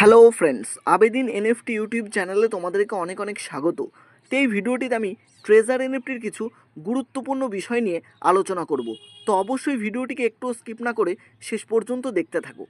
Hello friends, Abedin NFT YouTube চ্যানেলে তোমাদেরকে অনেক অনেক স্বাগত। তো এই ভিডিওটিতে আমি ট্রেজার এনএফটির কিছু গুরুত্বপূর্ণ বিষয় নিয়ে আলোচনা করব। তো অবশ্যই ভিডিওটিকে একটুও স্কিপ না করে শেষ পর্যন্ত দেখতে থাকো।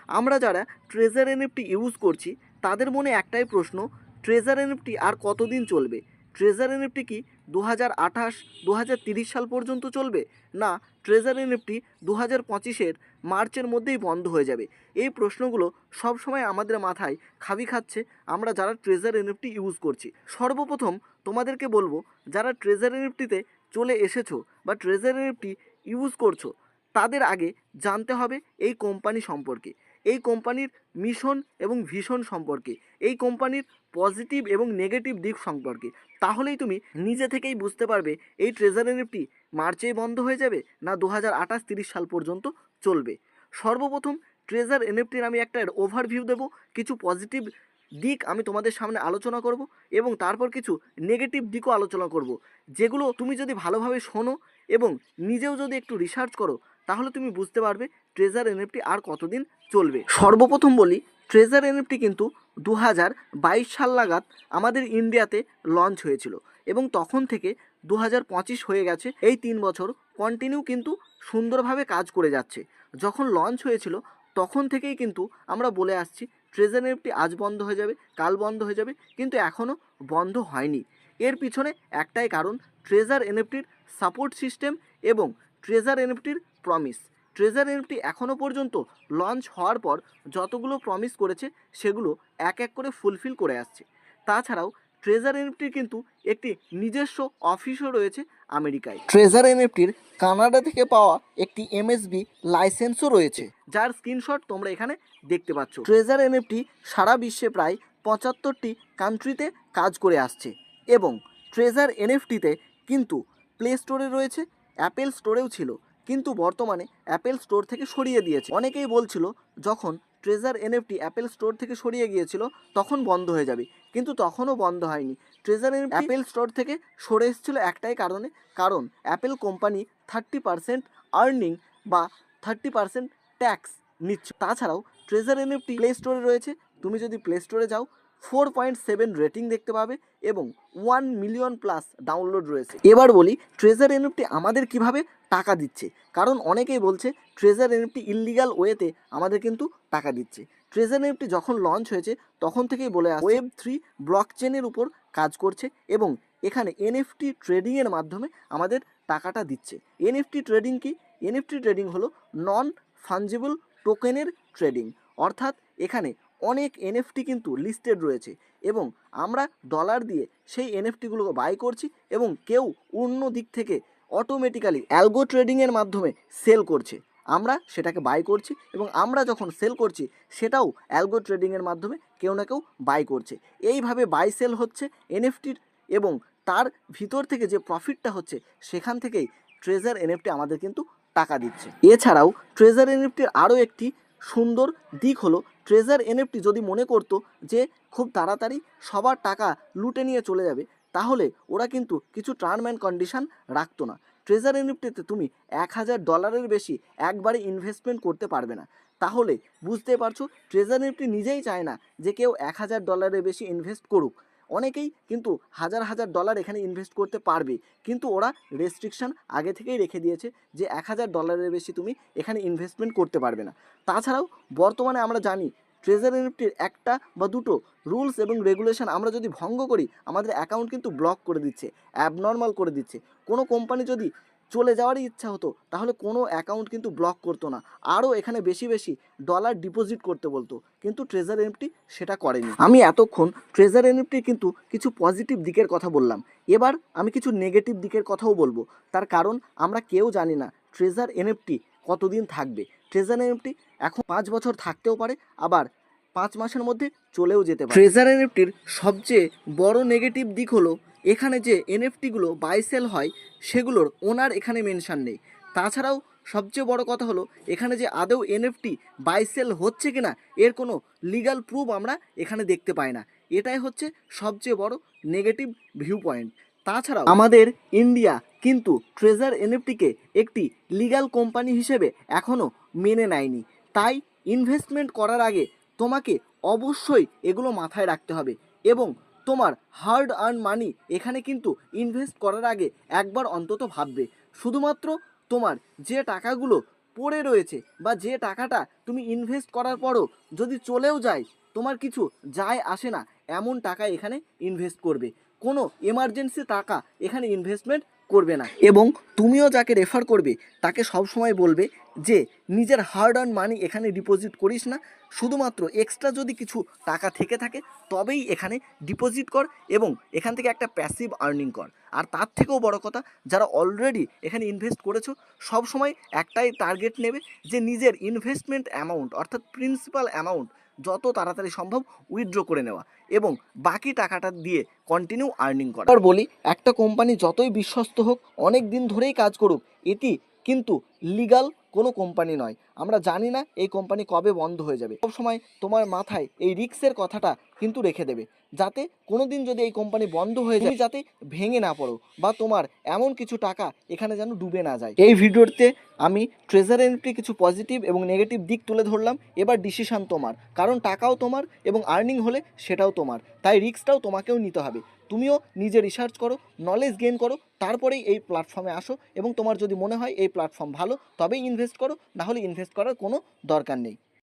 আমরা যারা ট্রেজার এনএফটি ইউজ করছি তাদের মনে একটাই প্রশ্ন, ট্রেজার এনএফটি আর কতদিন চলবে? ট্রেজার এনএফটি কি 2028 2030 সাল পর্যন্ত চলবে, না ট্রেজার এনএফটি 2025-এর মার্চের মধ্যেই বন্ধ হয়ে যাবে? এই প্রশ্নগুলো সব সময় আমাদের মাথায় খাবি খাচ্ছে আমরা যারা ট্রেজার এনএফটি ইউজ করছি। সর্বপ্রথম তোমাদেরকে বলবো, যারা ট্রেজার এনএফটিতে চলে এসেছো বা ট্রেজার এনএফটি ইউজ করছো তাদের আগে জানতে হবে এই কোম্পানি সম্পর্কে, এই কোম্পানির মিশন এবং ভিশন সম্পর্কে, এই কোম্পানির পজিটিভ এবং নেগেটিভ দিক সম্পর্কে। তাহলেই তুমি নিজে থেকেই বুঝতে পারবে এই ট্রেজার এনএফটি মার্চেই বন্ধ হয়ে যাবে না 2028-30 সাল পর্যন্ত চলবে। সর্বপ্রথম ট্রেজার এনএফটির আমি একটা ওভারভিউ দেবো, কিছু পজিটিভ দিক আমি তোমাদের সামনে আলোচনা করব এবং তারপর কিছু নেগেটিভ দিকও আলোচনা করব, যেগুলো তুমি যদি ভালোভাবে শোনো এবং নিজেও যদি একটু রিসার্চ করো তাহলে তুমি বুঝতে পারবে ট্রেজার এনএফটি আর কতদিন চলবে। সর্বপ্রথম বলি, ট্রেজার এনএফটি কিন্তু 2022 সাল নাগাদ আমাদের ইন্ডিয়াতে লঞ্চ হয়েছিল এবং তখন থেকে 2025 হয়ে গেছে। এই 3 বছর কন্টিনিউ কিন্তু সুন্দরভাবে কাজ করে যাচ্ছে। যখন লঞ্চ হয়েছিল তখন থেকেই কিন্তু আমরা বলে আসছি ট্রেজার এনএফটি আজ বন্ধ হয়ে যাবে, কাল বন্ধ হয়ে যাবে, কিন্তু এখনও বন্ধ হয়নি। এর পিছনে একটাই কারণ, ট্রেজার এনএফটির সাপোর্ট সিস্টেম এবং ট্রেজার এনএফটির প্রমিস। ট্রেজার এনএফটি এখনও পর্যন্ত লঞ্চ হওয়ার পর যতগুলো প্রমিস করেছে সেগুলো এক এক করে ফুলফিল করে আসছে। তাছাড়াও ট্রেজার এনএফটির কিন্তু একটি নিজস্ব অফিসও রয়েছে আমেরিকায়। ট্রেজার এনএফটির কানাডা থেকে পাওয়া একটি এমএসবি লাইসেন্সও রয়েছে, যার স্ক্রিনশট তোমরা এখানে দেখতে পাচ্ছ। ট্রেজার এনএফটি সারা বিশ্বে প্রায় 75টি কান্ট্রিতে কাজ করে আসছে এবং ট্রেজার এনএফটিতে কিন্তু প্লে স্টোরে রয়েছে, অ্যাপেল স্টোরেও ছিল, কিন্তু বর্তমানে অ্যাপেল স্টোর থেকে সরিয়ে দিয়েছে। অনেকেই বলছিল যখন ট্রেজার এনএফটি অ্যাপেল স্টোর থেকে সরিয়ে গিয়েছিল তখন বন্ধ হয়ে যাবে, কিন্তু তখনও বন্ধ হয়নি। ট্রেজার এনএফটি অ্যাপেল স্টোর থেকে সরে এসেছিল একটাই কারণে, কারণ অ্যাপেল কোম্পানি 30% আর্নিং বা 30% ট্যাক্স নিচ্ছে। তাছাড়াও ট্রেজার এনএফটি প্লে স্টোরে রয়েছে, তুমি যদি প্লে স্টোরে যাও 4.7 রেটিং দেখতে পাবে এবং 1 মিলিয়ন প্লাস ডাউনলোড রয়েছে। এবার বলি ট্রেজার এনএফটি আমাদের কিভাবে টাকা দিচ্ছে, কারণ অনেকেই বলছে ট্রেজার এনএফটি ইললিগাল ওয়েতে আমাদের কিন্তু টাকা দিচ্ছে। ট্রেজার এনএফটি যখন লঞ্চ হয়েছে তখন থেকেই বলে আসছে Web3 ব্লকচেনের উপর কাজ করছে এবং এখানে এনএফটি ট্রেডিংয়ের মাধ্যমে আমাদের টাকাটা দিচ্ছে। এনএফটি ট্রেডিং কি? এনএফটি ট্রেডিং হলো নন ফাঞ্জিবল টোকেনের ট্রেডিং, অর্থাৎ এখানে অনেক এনএফটি কিন্তু লিস্টেড রয়েছে এবং আমরা ডলার দিয়ে সেই এনএফটিগুলোকে বাই করছি এবং কেউ অন্য দিক থেকে অটোমেটিক্যালি অ্যালগো ট্রেডিংয়ের মাধ্যমে সেল করছে, আমরা সেটাকে বাই করছি এবং আমরা যখন সেল করছি সেটাও অ্যালগো ট্রেডিংয়ের মাধ্যমে কেউ না কেউ বাই করছে। এইভাবে বাই সেল হচ্ছে এনএফটির এবং তার ভিতর থেকে যে প্রফিটটা হচ্ছে সেখান থেকেই ট্রেজার এনএফটি আমাদের কিন্তু টাকা দিচ্ছে। এছাড়াও ট্রেজার এনএফটির আরও একটি সুন্দর দিক হলো, ট্রেজার এনএফটি যদি মনে করতো যে খুব তাড়াতাড়ি সবার টাকা লুটে নিয়ে চলে যাবে তাহলে ওরা কিন্তু কিছু টার্ম অ্যান্ড কন্ডিশন রাখতো না। ট্রেজার এনএফটিতে তুমি $1000 বেশি একবারে ইনভেস্টমেন্ট করতে পারবে না। তাহলে বুঝতে পারছো ট্রেজার এনএফটি নিজেই চায় না যে কেউ $1000 বেশি ইনভেস্ট করুক। অনেকেই কিন্তু $1000 এখানে ইনভেস্ট করতে পারবে, কিন্তু ওরা রেস্ট্রিকশন আগে থেকেই রেখে দিয়েছে যে $1000 বেশি তুমি এখানে ইনভেস্টমেন্ট করতে পারবে না। তাছাড়াও বর্তমানে আমরা জানি ট্রেজার এনএফটির একটা বা দুটো রুলস এবং রেগুলেশন আমরা যদি ভঙ্গ করি আমাদের অ্যাকাউন্ট কিন্তু ব্লক করে দিচ্ছে, অ্যাবনর্মাল করে দিচ্ছে। কোনো কোম্পানি যদি চলে যাওয়ারই ইচ্ছা হতো তাহলে কোনো অ্যাকাউন্ট কিন্তু ব্লক করতো না, আরও এখানে বেশি বেশি ডলার ডিপোজিট করতে বলতো, কিন্তু ট্রেজার এনএফটি সেটা করেনি। আমি এতক্ষণ ট্রেজার এনএফটির কিন্তু কিছু পজিটিভ দিকের কথা বললাম, এবার আমি কিছু নেগেটিভ দিকের কথাও বলবো। তার কারণ আমরা কেউ জানি না ট্রেজার এনএফটি কতদিন থাকবে। ট্রেজার এনএফটি এখন 5 বছর থাকতেও পারে, আবার 5 মাসের মধ্যে চলেও যেতে পারে। ট্রেজার এনএফটির সবচেয়ে বড় নেগেটিভ দিক হলো এখানে যে এনএফটিগুলো বাই সেল হয় সেগুলোর ওনার এখানে মেনশান নেই। তাছাড়াও সবচেয়ে বড় কথা হলো এখানে যে আদৌ এনএফটি বাই সেল হচ্ছে কিনা এর কোনো লিগ্যাল প্রুফ আমরা এখানে দেখতে পাই না। এটাই হচ্ছে সবচেয়ে বড় নেগেটিভ ভিউ পয়েন্ট। তাছাড়াও আমাদের ইন্ডিয়া কিন্তু ট্রেজার এনএফটিকে একটি লিগ্যাল কোম্পানি হিসেবে এখনও মেনে নেয়নি, তাই ইনভেস্টমেন্ট করার আগে তোমাকে অবশ্যই এগুলো মাথায় রাখতে হবে এবং তোমার হার্ড আর্ন মানি এখানে কিন্তু ইনভেস্ট করার আগে একবার অন্তত ভাববে। শুধুমাত্র তোমার যে টাকাগুলো পড়ে রয়েছে বা যে টাকাটা তুমি ইনভেস্ট করার পরও যদি চলেও যায় তোমার কিছু যায় আসে না, এমন টাকা এখানে ইনভেস্ট করবে। কোনো এমার্জেন্সি টাকা এখানে ইনভেস্টমেন্ট করবে না। এবং তুমিও যাকে রেফার করবে তাকে সবসময় বলবে যে নিজের হার্ড আর্ন মানি এখানে ডিপোজিট করিস না, শুধুমাত্র এক্সট্রা যদি কিছু টাকা থেকে থাকে তবেই এখানে ডিপোজিট কর এবং এখান থেকে একটা প্যাসিভ আর্নিং কর। আর তার থেকেও বড় কথা, যারা অলরেডি এখানে ইনভেস্ট করেছো সবসময় একটাই টার্গেট নেবে যে নিজের ইনভেস্টমেন্ট অ্যামাউন্ট অর্থাৎ প্রিন্সিপাল অ্যামাউন্ট যত তাড়াতাড়ি সম্ভব উইথড্র করে নেওয়া এবং বাকি টাকাটা দিয়ে কন্টিনিউ আর্নিং করা। আর বলি, একটা কোম্পানি যতই বিশ্বস্ত হোক, অনেক দিন ধরেই কাজ করুক, এটি কিন্তু লিগাল কোনো কোম্পানি নয়। আমরা জানি না এই কোম্পানি কবে বন্ধ হয়ে যাবে। সবসময় তোমার মাথায় এই রিস্কের কথাটা কিন্তু রেখে দেবে, যাতে কোনো দিন যদি এই কোম্পানি বন্ধ হয়ে যায় যাতে ভেঙে না পড়ো বা তোমার এমন কিছু টাকা এখানে যেন ডুবে না যায়। এই ভিডিওতে আমি ট্রেজার এনএফটির কিছু পজিটিভ এবং নেগেটিভ দিক তুলে ধরলাম। এবার ডিসিশন তোমার, কারণ টাকাও তোমার এবং আর্নিং হলে সেটাও তোমার, তাই রিস্কটাও তোমাকেও নিতে হবে। তুমিও নিজে রিসার্চ করো, নলেজ গেইন করো, তারপরেই এই প্ল্যাটফর্মে আসো এবং তোমার যদি মনে হয় এই প্ল্যাটফর্ম ভালো তবেই ইনভেস্ট করো, না হলে ইনভেস্ট করার কোনো দরকার নেই।